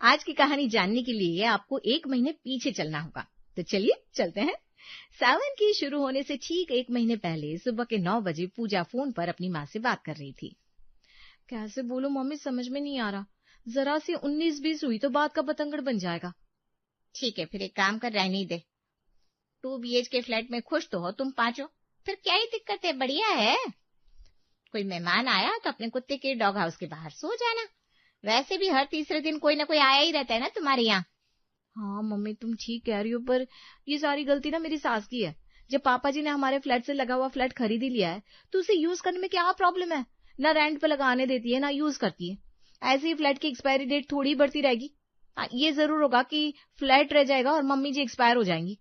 आज की कहानी जानने के लिए आपको 1 महीने पीछे चलना होगा। तो चलिए चलते हैं। सावन की शुरू होने से ठीक 1 महीने पहले सुबह के 9 बजे पूजा फोन पर अपनी माँ से बात कर रही थी। कैसे बोलूं मम्मी, समझ में नहीं आ रहा। जरा सी 19-20 हुई तो बात का बतंगड़ बन जाएगा। ठीक है, फिर एक काम कर, रहने दे। 2 BHK फ्लैट में खुश तो हो तुम पांचों, फिर क्या ही दिक्कत है, बढ़िया है। कोई मेहमान आया तो अपने कुत्ते के डॉग हाउस के बाहर सो जाना। वैसे भी हर तीसरे दिन कोई ना कोई आया ही रहता है ना तुम्हारे यहाँ। हाँ मम्मी, तुम ठीक कह रही हो, पर ये सारी गलती ना मेरी सास की है। जब पापा जी ने हमारे फ्लैट से लगा हुआ फ्लैट खरीद ही लिया है तो उसे यूज करने में क्या प्रॉब्लम है। ना रेंट पे लगाने देती है ना यूज करती है। ऐसे ही फ्लैट की एक्सपायरी डेट थोड़ी बढ़ती रहेगी। ये जरूर होगा कि फ्लैट रह जाएगा और मम्मी जी एक्सपायर हो जाएंगी।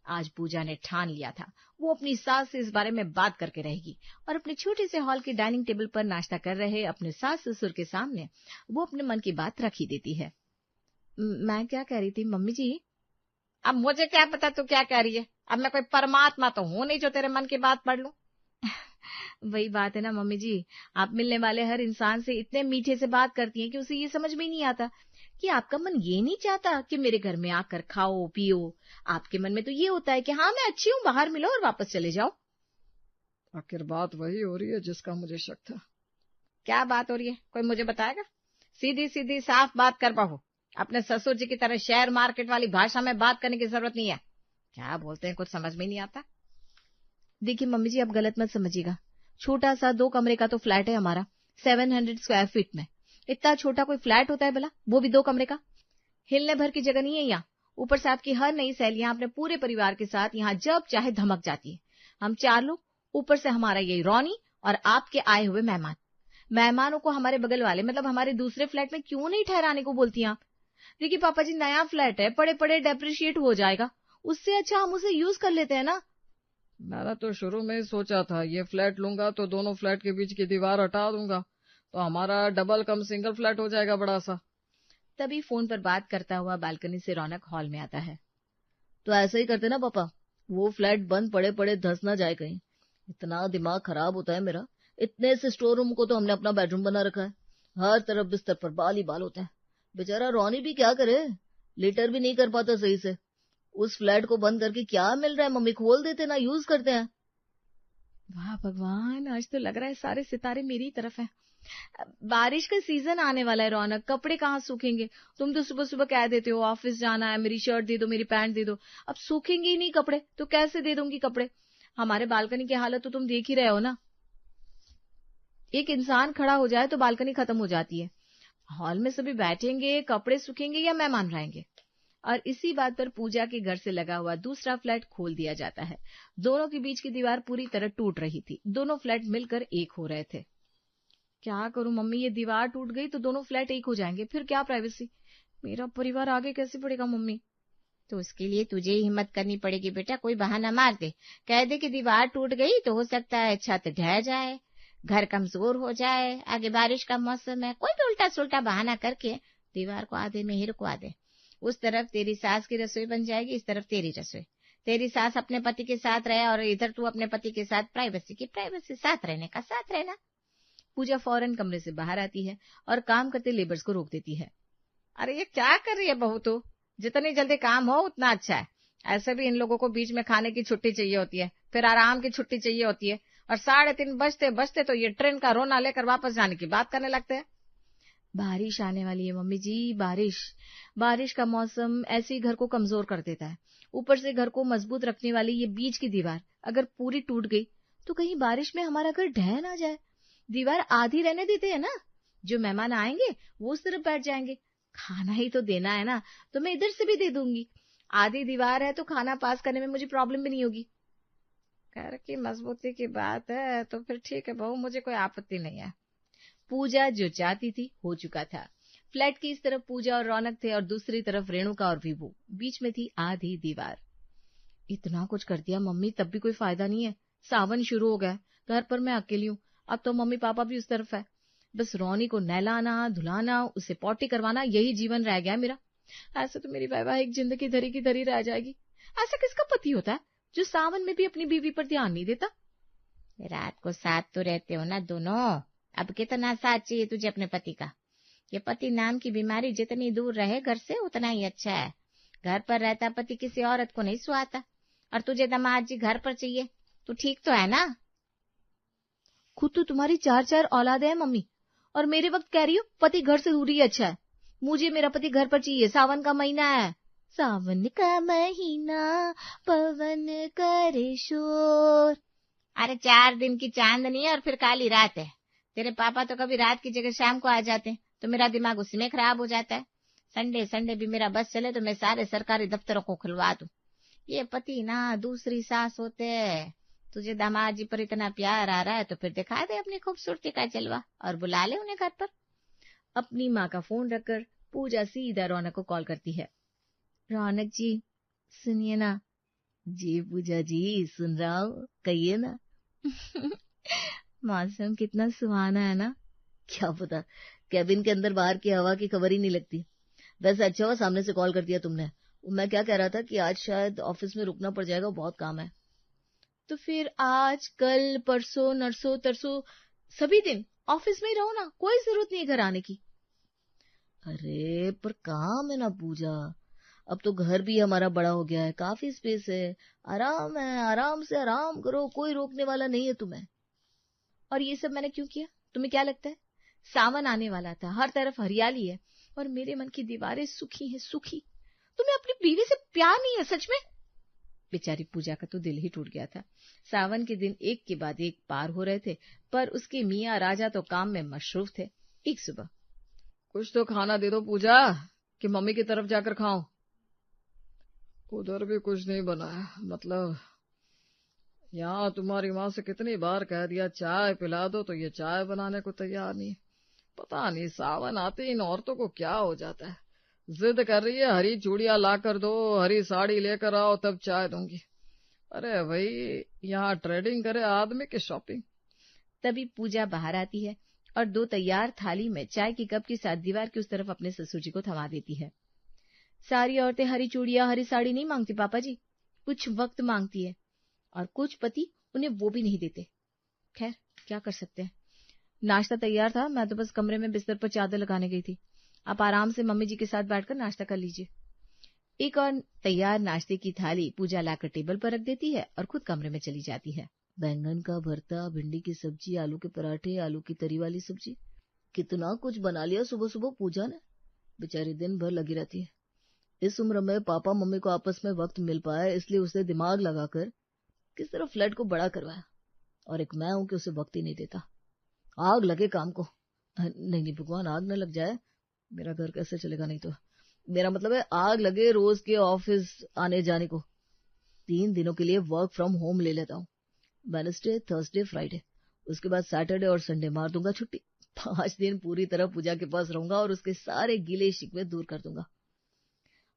आज पूजा ने ठान लिया था वो अपनी सास से इस बारे में बात करके रहेगी और अपने छोटे से हॉल के डाइनिंग टेबल पर नाश्ता कर रहे अपने सास ससुर के सामने वो अपने मन की बात रख ही देती है। मैं क्या कह रही थी मम्मी जी? अब मुझे क्या पता तू क्या कह रही है। अब मैं कोई परमात्मा तो हूं नहीं जो तेरे मन की बात पढ़ लूं। वही बात है ना मम्मी जी, आप मिलने वाले हर इंसान से इतने मीठे से बात करती हैं कि उसे ये समझ में ही नहीं आता कि आपका मन ये नहीं चाहता कि मेरे घर में आकर खाओ पियो। आपके मन में तो ये होता है कि हाँ मैं अच्छी हूँ, बाहर मिलो और वापस चले जाओ। आखिर बात वही हो रही है जिसका मुझे शक था। क्या बात हो रही है, कोई मुझे बताएगा? सीधी सीधी साफ बात कर बहू। अपने ससुर जी की तरह शेयर मार्केट वाली भाषा में बात करने की जरूरत नहीं है। क्या बोलते हैं कुछ समझ में नहीं आता। देखिए मम्मी जी, आप गलत मत समझिएगा। छोटा सा 2 कमरे का तो फ्लैट है हमारा, 700 स्क्वायर फीट में। इतना छोटा कोई फ्लैट होता है भला, वो भी 2 कमरे का? हिलने भर की जगह नहीं है यहाँ। ऊपर से आपकी हर नई सहेलियां अपने पूरे परिवार के साथ यहाँ जब चाहे धमक जाती है। हम 4 लोग, ऊपर से हमारा यही रौनी और आपके आए हुए मेहमान। मेहमानों को हमारे बगल वाले मतलब हमारे दूसरे फ्लैट में क्यों नहीं ठहराने को बोलती हैं आप? देखिए पापा जी, नया फ्लैट है, पड़े पड़े डेप्रिशिएट हो जाएगा। उससे अच्छा हम उसे यूज कर लेते हैं ना। मैंने तो शुरू में ही सोचा था ये फ्लैट लूंगा तो दोनों फ्लैट के बीच की दीवार हटा दूंगा तो हमारा डबल कम सिंगल फ्लैट हो जाएगा बड़ा सा। तभी फोन पर बात करता हुआ बालकनी से रौनक हॉल में आता है। तो ऐसा ही करते ना पापा, वो फ्लैट बंद पड़े पड़े धंस ना जाए कहीं। इतना दिमाग खराब होता है मेरा। इतने से स्टोर रूम को तो हमने अपना बेडरूम बना रखा है। हर तरफ बिस्तर पर बाल ही बाल होते हैं। बेचारा रौनी भी क्या करे, लेटर भी नहीं कर पाता सही से। उस फ्लैट को बंद करके क्या मिल रहा है मम्मी, खोल देते ना, यूज करते हैं। वाह भगवान, आज तो लग रहा है सारे सितारे मेरी तरफ हैं। बारिश का सीजन आने वाला है रौनक, कपड़े कहाँ सूखेंगे? तुम तो सुबह सुबह कह देते हो ऑफिस जाना है, मेरी शर्ट दे दो, मेरी पैंट दे दो। अब सूखेंगे ही नहीं कपड़े तो कैसे दे दूंगी कपड़े? हमारे बालकनी की हालत तो तुम देख ही रहे हो ना। एक इंसान खड़ा हो जाए तो बालकनी खत्म हो जाती है। हॉल में सभी बैठेंगे, कपड़े सूखेंगे या मेहमान रहेंगे? और इसी बात पर पूजा के घर से लगा हुआ दूसरा फ्लैट खोल दिया जाता है। दोनों के बीच की दीवार पूरी तरह टूट रही थी। दोनों फ्लैट मिलकर एक हो रहे थे। क्या करूं मम्मी, ये दीवार टूट गई तो दोनों फ्लैट एक हो जाएंगे, फिर क्या प्राइवेसी? मेरा परिवार आगे कैसे बढ़ेगा मम्मी? तो उसके लिए तुझे ही हिम्मत करनी पड़ेगी बेटा। कोई बहाना मार दे, कह दे कि दीवार टूट गई तो हो सकता है छत ढह जाए, घर कमजोर हो जाए, आगे बारिश का मौसम है। कोई भी उल्टा सुल्टा बहाना करके दीवार को आधे में ही रुकवा दे। उस तरफ तेरी सास की रसोई बन जाएगी, इस तरफ तेरी रसोई। तेरी सास अपने पति के साथ रहे और इधर तू अपने पति के साथ प्राइवेसी, साथ रहने का साथ रहना। पूजा फौरन कमरे से बाहर आती है और काम करते लेबर्स को रोक देती है। अरे ये क्या कर रही है बहू तू? जितनी जल्दी काम हो उतना अच्छा है। ऐसे भी इन लोगों को बीच में खाने की छुट्टी चाहिए होती है, फिर आराम की छुट्टी चाहिए होती है, और 3:30 बजते बजते तो ये ट्रेन का रोना लेकर वापस जाने की बात करने लगते हैं। बारिश आने वाली है मम्मी जी, बारिश का मौसम ऐसे ही घर को कमजोर कर देता है। ऊपर से घर को मजबूत रखने वाली ये बीच की दीवार अगर पूरी टूट गई तो कहीं बारिश में हमारा घर ढह ना जाए। दीवार आधी रहने देते हैं ना, जो मेहमान आएंगे वो उस तरफ बैठ जाएंगे। खाना ही तो देना है ना, तो मैं इधर से भी दे दूंगी। आधी दीवार है तो खाना पास करने में मुझे प्रॉब्लम भी नहीं होगी। घर की मजबूती की बात है तो फिर ठीक है बहू, मुझे कोई आपत्ति नहीं है। पूजा जो चाहती थी हो चुका था। फ्लैट की इस तरफ पूजा और रौनक थे और दूसरी तरफ रेणुका और विभू। बीच में थी आधी दीवार। इतना कुछ कर दिया मम्मी, तब भी कोई फायदा नहीं है। सावन शुरू हो गया, घर पर मैं अकेली हूँ। अब तो मम्मी पापा भी उस तरफ है। बस रौनी को नहलाना धुलाना, उसे पॉटी करवाना, यही जीवन रह गया मेरा। ऐसे तो मेरी वैवाहिक जिंदगी धरी की धरी रह जाएगी। ऐसा किसका पति होता है जो सावन में भी अपनी बीवी पर ध्यान नहीं देता? रात को साथ तो रहते हो ना दोनों, अब कितना साथ चाहिए तुझे अपने पति का? ये पति नाम की बीमारी जितनी दूर रहे घर से उतना ही अच्छा है। घर पर रहता पति किसी औरत को नहीं सुहाता, और तुझे दामाद जी घर पर चाहिए। तू ठीक तो है ना? खुद तो तुम्हारी 4 औलादे हैं मम्मी, और मेरे वक्त कह रही हो पति घर से दूर ही अच्छा है। मुझे मेरा पति घर पर चाहिए। सावन का महीना है, सावन का महीना, पवन करे शोर। अरे 4 दिन की चांदनी है और फिर काली रात है। तेरे पापा तो कभी रात की जगह शाम को आ जाते हैं, तो मेरा दिमाग उसी में खराब हो जाता है। संडे संडे भी मेरा बस चले तो मैं सारे सरकारी दफ्तरों को खुलवा दूं। ये पति ना दूसरी सास होते हैं। तुझे दामाद जी पर इतना प्यार आ रहा है तो फिर दिखा दे अपनी खूबसूरती का जलवा और बुला ले उन्हें घर पर। अपनी माँ का फोन रखकर पूजा सीधा रौनक को कॉल करती है। रौनक जी सुनिए ना। जी पूजा जी सुन रहा हूँ, कहिए ना। मौसम कितना सुहाना है ना। क्या पता कैबिन के अंदर बाहर की हवा की खबर ही नहीं लगती। वैसे अच्छा हुआ सामने से कॉल कर दिया तुमने। मैं क्या कह रहा था कि आज शायद ऑफिस में रुकना पड़ जाएगा, बहुत काम है। तो फिर आज कल परसों नरसों तरसों सभी दिन ऑफिस में ही रहो ना, कोई जरूरत नहीं है घर आने की। अरे पर काम है ना पूजा, अब तो घर भी हमारा बड़ा हो गया है, काफी स्पेस है, आराम है, आराम से आराम करो, कोई रोकने वाला नहीं है तुम्हें। और ये सब मैंने क्यों किया तुम्हें क्या लगता है? सावन आने वाला था, हर तरफ हरियाली है और मेरे मन की दीवारें सुखी हैं, सुखी। तुम्हें अपनी बीवी से प्यार नहीं है सच में? बेचारी पूजा का तो दिल ही टूट गया था। सावन के दिन एक के बाद एक पार हो रहे थे, पर उसके मियाँ राजा तो काम में मशरूफ थे। एक सुबह, कुछ तो खाना दे दो पूजा, कि मम्मी की तरफ जाकर खाऊं। उधर भी कुछ नहीं बना है, मतलब यहाँ तुम्हारी माँ से कितनी बार कह दिया चाय पिला दो, तो ये चाय बनाने को तैयार नहीं। पता नहीं सावन आते इन औरतों को क्या हो जाता है। जिद कर रही है हरी चूड़ियां ला कर दो, हरी साड़ी लेकर आओ तब चाय दूंगी। अरे भाई यहाँ ट्रेडिंग करे आदमी की शॉपिंग। तभी पूजा बाहर आती है और 2 तैयार थाली में चाय की कप के साथ दीवार की उस तरफ अपने ससुर जी को थमा देती है। सारी औरतें हरी चूड़ियां हरी साड़ी नहीं मांगती पापा जी, कुछ वक्त मांगती है, और कुछ पति उन्हें वो भी नहीं देते। खैर क्या कर सकते हैं। नाश्ता तैयार था, मैं तो बस कमरे में बिस्तर पर चादर लगाने गई थी। आप आराम से मम्मी जी के साथ बैठकर नाश्ता कर लीजिए। एक और तैयार नाश्ते की थाली पूजा लाकर टेबल पर रख देती है और खुद कमरे में चली जाती है। बैंगन का भरता, भिंडी की सब्जी, आलू के पराठे, आलू की तरी वाली सब्जी, कितना कुछ बना लिया सुबह सुबह पूजा ने। बेचारी दिन भर लगी रहती है। इस उम्र में पापा मम्मी को आपस में वक्त मिल पाए, इसलिए उसने दिमाग लगाकर किस तरह फ्लैट को बड़ा करवाया, और एक मैं हूं कि उसे वक्त ही नहीं देता। आग लगे काम को। नहीं नहीं भगवान, आग न लग जाए, मेरा घर कैसे चलेगा नहीं तो। मेरा मतलब है आग लगे रोज के ऑफिस आने जाने को। 3 दिनों के लिए वर्क फ्रॉम होम ले लेता हूँ, वेडनेसडे थर्सडे फ्राइडे, उसके बाद सैटरडे और संडे मार दूंगा छुट्टी। 5 दिन पूरी तरह पूजा के पास रहूंगा और उसके सारे गिले शिकवे दूर कर दूंगा।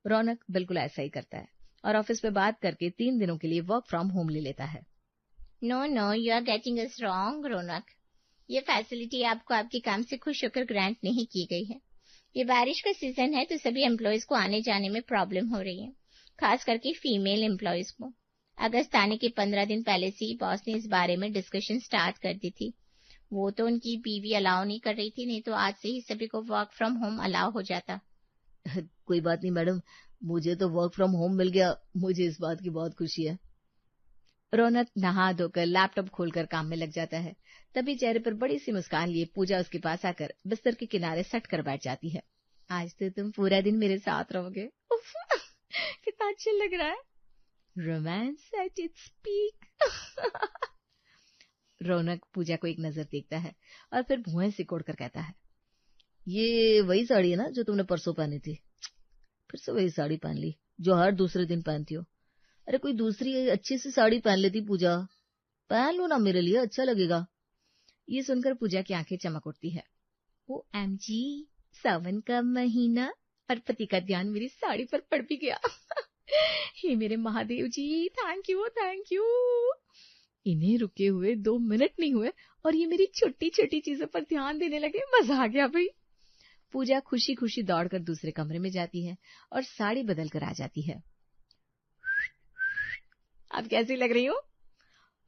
रौनक बिल्कुल ऐसा ही करता है और ऑफिस में बात करके 3 दिनों के लिए वर्क फ्रॉम होम ले लेता है। No no, you are getting us wrong Raunak. ये फैसिलिटी आपको आपके काम से खुश होकर ग्रांट नहीं की गई है। ये बारिश का सीजन है तो सभी एम्प्लॉयज को आने जाने में प्रॉब्लम हो रही है, खास करके फीमेल एम्प्लॉयज को। अगस्त आने के 15 दिन पहले से ही बॉस ने इस बारे में डिस्कशन स्टार्ट कर दी थी। वो तो उनकी बीवी अलाउ नहीं कर रही थी, नहीं तो आज से ही सभी को वर्क फ्रॉम होम अलाउ हो जाता। कोई बात नहीं मैडम, मुझे तो वर्क फ्रॉम होम मिल गया, मुझे इस बात की बहुत खुशी है। रौनक नहा धोकर लैपटॉप खोलकर काम में लग जाता है। तभी चेहरे पर बड़ी सी मुस्कान लिए पूजा उसके पास आकर बिस्तर के किनारे सट कर बैठ जाती है। आज तो तुम पूरा दिन मेरे साथ रहोगे। कितना अच्छा लग रहा है। Romance at its peak. Raunak Puja को एक नजर देखता है और फिर भुएं सिकोड़ कर कहता है, ये वही साड़ी है ना जो तुमने परसों पहनी थी? फिर से वही साड़ी पहन ली जो हर दूसरे दिन पहनती हो। अरे कोई दूसरी अच्छी सी साड़ी पहन लेती पूजा, पहन लो ना मेरे लिए, अच्छा लगेगा। ये सुनकर पूजा की आंखें चमक उठती है। ओ एमजी, सावन का महीना और पति का ध्यान मेरी साड़ी पर पड़ भी गया। हे मेरे महादेव जी, थैंक यू थैंक यू। इन्हें रुके हुए 2 मिनट नहीं हुए और ये मेरी छोटी छोटी चीजों पर ध्यान देने लगे। मजा आ गया भाई। पूजा खुशी खुशी दौड़कर दूसरे कमरे में जाती है और साड़ी बदल कर आ जाती है। अब कैसी लग रही हो?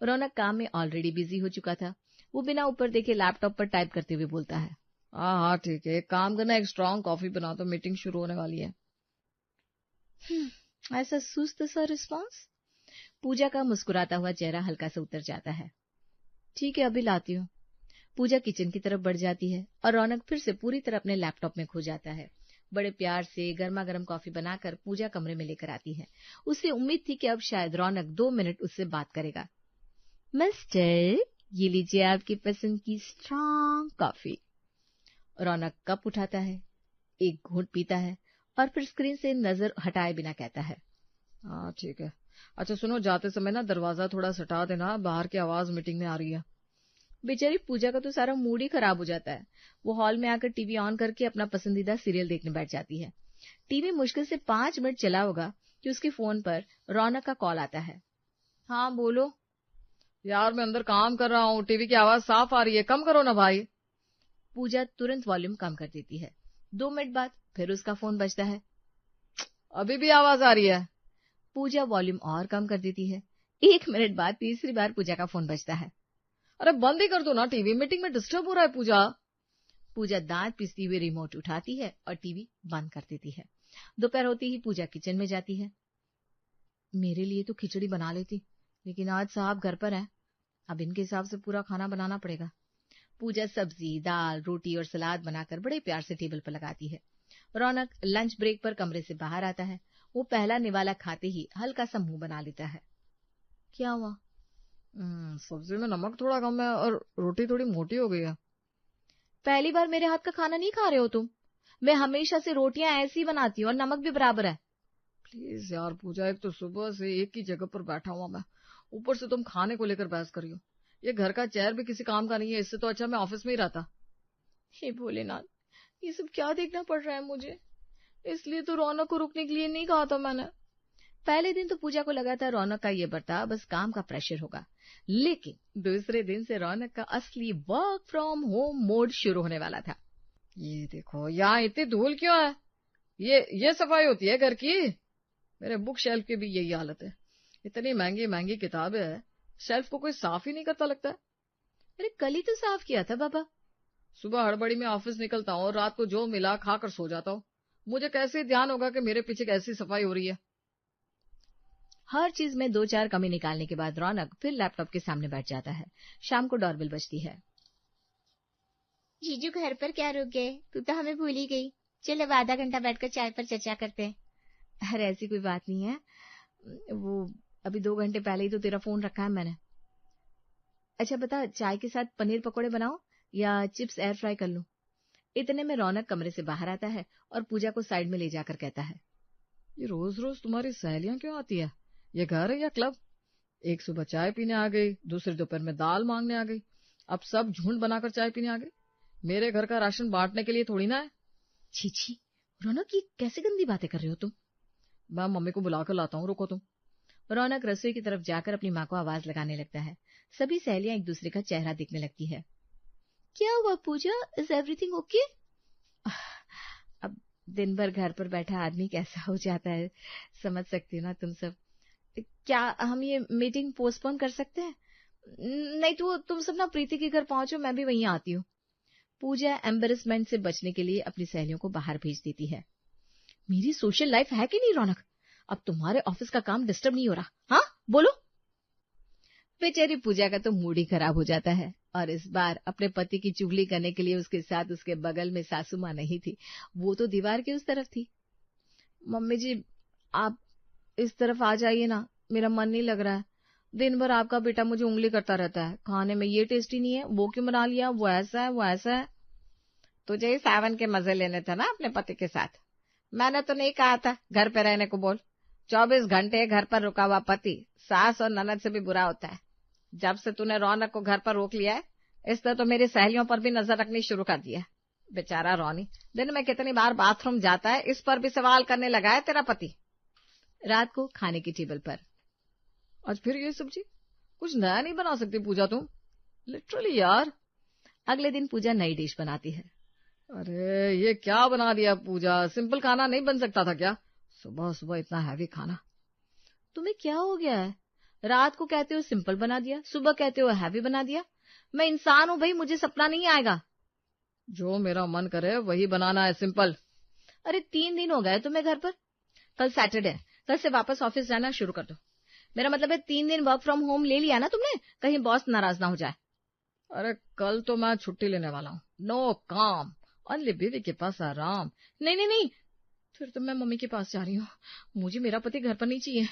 रौनक काम में ऑलरेडी बिजी हो चुका था। वो बिना ऊपर देखे लैपटॉप पर टाइप करते हुए बोलता है, हाँ हाँ ठीक है, एक काम करना, एक स्ट्रांग कॉफी बना दो, मीटिंग शुरू होने वाली है। ऐसा सुस्त सा रिस्पॉन्स। पूजा का मुस्कुराता हुआ चेहरा हल्का सा उतर जाता है। ठीक है, अभी लाती हूँ। पूजा किचन की तरफ बढ़ जाती है और रौनक फिर से पूरी तरह अपने लैपटॉप में खो जाता है। बड़े प्यार से गर्मा गर्म कॉफी बनाकर पूजा कमरे में लेकर आती है। उसे उम्मीद थी कि अब शायद रौनक 2 मिनट उससे बात करेगा। मिस्टर, ये लीजिए आपकी पसंद की स्ट्रांग कॉफी। रौनक कप उठाता है, एक घूंट पीता है और फिर स्क्रीन से नजर हटाए बिना कहता है, हाँ ठीक है। अच्छा सुनो, जाते समय ना दरवाजा थोड़ा सटा देना, बाहर की आवाज मीटिंग में आ रही है। बेचारी पूजा का तो सारा मूड ही खराब हो जाता है। वो हॉल में आकर टीवी ऑन करके अपना पसंदीदा सीरियल देखने बैठ जाती है। टीवी मुश्किल से 5 मिनट चला होगा कि उसके फोन पर रौनक का कॉल आता है। हाँ बोलो। यार मैं अंदर काम कर रहा हूँ, टीवी की आवाज साफ आ रही है, कम करो ना भाई। पूजा तुरंत वॉल्यूम कम कर देती है। 2 मिनट बाद फिर उसका फोन बजता है। अभी भी आवाज आ रही है। पूजा वॉल्यूम और कम कर देती है। 1 मिनट बाद तीसरी बार पूजा का फोन बजता है। अरे बंद ही कर दो ना टीवी, मीटिंग में डिस्टर्ब हो रहा है पूजा। पूजा दांत पीसती हुई रिमोट उठाती है और टीवी बंद कर देती है। दोपहर होते ही पूजा किचन में जाती है। मेरे लिए तो खिचड़ी बना लेती, लेकिन आज साहब घर पर है, अब इनके हिसाब से पूरा खाना बनाना पड़ेगा। पूजा सब्जी, दाल, रोटी और सलाद बनाकर बड़े प्यार से टेबल पर लगाती है। रौनक लंच ब्रेक पर कमरे से बाहर आता है। वो पहला निवाला खाते ही हल्का सा मुंह बना लेता है। क्या हुआ? सब्जी में नमक थोड़ा कम है और रोटी थोड़ी मोटी हो गई है। पहली बार मेरे हाथ का खाना नहीं खा रहे हो तुम? मैं हमेशा से रोटियां ऐसी बनाती हूँ और नमक भी बराबर है। प्लीज यार पूजा, एक तो सुबह से एक ही जगह पर बैठा हुआ मैं, ऊपर से तुम खाने को लेकर बहस कर रही हो। ये घर का चेयर भी किसी काम का नहीं है, इससे तो अच्छा मैं ऑफिस में ही रहता। हे भोलेनाथ, ये सब क्या देखना पड़ रहा है मुझे? इसलिए तो रौनक को रुकने के लिए नहीं कहा था मैंने। पहले दिन तो पूजा को लगा था रौनक का ये बर्ताव बस काम का प्रेशर होगा, लेकिन दूसरे दिन से रौनक का असली वर्क फ्रॉम होम मोड शुरू होने वाला था। ये देखो, यहाँ इतनी धूल क्यों है? ये सफाई होती है घर की? मेरे बुक शेल्फ की भी यही हालत है। इतनी महंगी महंगी किताबें हैं, शेल्फ को कोई साफ ही नहीं करता लगता है। अरे कल ही तो साफ किया था बाबा। सुबह हड़बड़ी में ऑफिस निकलता हूँ और रात को जो मिला खाकर सो जाता हूँ। मुझे कैसे ध्यान होगा कि मेरे पीछे कैसी सफाई हो रही है? हर चीज में 2-4 कमी निकालने के बाद रौनक फिर लैपटॉप के सामने बैठ जाता है। शाम को डोरबेल बजती है। जीजू घर पर क्या रुक गए? तू तो हमें भूल ही गई। चल अब आधा घंटा बैठकर चाय पर चर्चा करते हैं। अरे ऐसी कोई बात नहीं है, वो अभी 2 घंटे पहले ही तो तेरा फोन रखा है मैंने। अच्छा बता, चाय के साथ पनीर पकौड़े बनाओ या चिप्स एयर फ्राई कर लूं? इतने में रौनक कमरे से बाहर आता है और पूजा को साइड में ले जाकर कहता है, ये रोज रोज तुम्हारी सहेलियां क्यों आती है? ये घर है या क्लब? एक सुबह चाय पीने आ गई, दूसरी दोपहर में दाल मांगने आ गई, अब सब झुंड बनाकर चाय पीने आ गई। मेरे घर का राशन बांटने के लिए थोड़ी ना है। छी छी रौनक, ये कैसे गंदी बातें कर रहे हो तुम? मैं मम्मी को बुलाकर लाता हूँ, रुको तुम। रौनक रसोई की तरफ जाकर अपनी माँ को आवाज लगाने लगता है। सभी सहेलियां एक दूसरे का चेहरा देखने लगती है। क्या हुआ पूजा, इज एवरीथिंग ओके? अब दिन भर घर पर बैठा आदमी कैसा हो जाता है, समझ सकती हो ना तुम सब। क्या हम ये मीटिंग पोस्टपोन कर सकते हैं? नहीं तो तुम सब ना प्रीति के घर पहुंचो, मैं भी वहीं आती हूँ। पूजा एम्बेरसमेंट से बचने के लिए अपनी सहेलियों को बाहर भेज देती है। मेरी सोशल लाइफ है कि नहीं रौनक? अब तुम्हारे ऑफिस का काम डिस्टर्ब नहीं हो रहा? हाँ बोलो। बेचारी पूजा का तो मूड ही खराब हो जाता है और इस बार अपने पति की चुगली करने के लिए उसके साथ उसके बगल में सासू माँ नहीं थी, वो तो दीवार के उस तरफ थी। मम्मी जी आप इस तरफ आ जाइए ना, मेरा मन नहीं लग रहा है। दिन भर आपका बेटा मुझे उंगली करता रहता है, खाने में ये टेस्टी नहीं है, वो क्यों बना लिया, वो ऐसा है वो ऐसा है। तुझे ही सावन के मजे लेने थे ना अपने पति के साथ। मैंने तो नहीं कहा था घर पे रहने को बोल। 24 घंटे घर पर रुका हुआ पति सास और ननद से भी बुरा होता है। जब से तूने रौनक को घर पर रोक लिया है, इसने तो मेरी सहेलियों पर भी नजर रखनी शुरू कर दिया है। बेचारा रौनी दिन में कितनी बार बाथरूम जाता है, इस पर भी सवाल करने लगा है तेरा पति। रात को खाने की टेबल पर, आज फिर ये सब्जी? कुछ नया नहीं बना सकती पूजा तुम? लिटरली यार। अगले दिन पूजा नई डिश बनाती है। अरे ये क्या बना दिया पूजा, सिंपल खाना नहीं बन सकता था क्या? सुबह सुबह इतना हैवी खाना। तुम्हें क्या हो गया है? रात को कहते हो सिंपल बना दिया, सुबह कहते हो हैवी बना दिया। मैं इंसान हूं भाई, मुझे सपना नहीं आएगा। जो मेरा मन करे वही बनाना है, सिंपल। अरे 3 दिन हो गए तुम्हें घर पर, कल सैटरडे है, कल से वापस ऑफिस जाना शुरू कर दो। मेरा मतलब है 3 दिन वर्क फ्रॉम होम ले लिया ना तुमने, कहीं बॉस नाराज ना हो जाए। अरे कल तो मैं छुट्टी लेने वाला हूँ। नो काम, ओनली बीवी के पास आराम। नहीं नहीं नहीं, फिर तो मैं मम्मी के पास जा रही हूँ, मुझे मेरा पति घर पर नहीं चाहिए।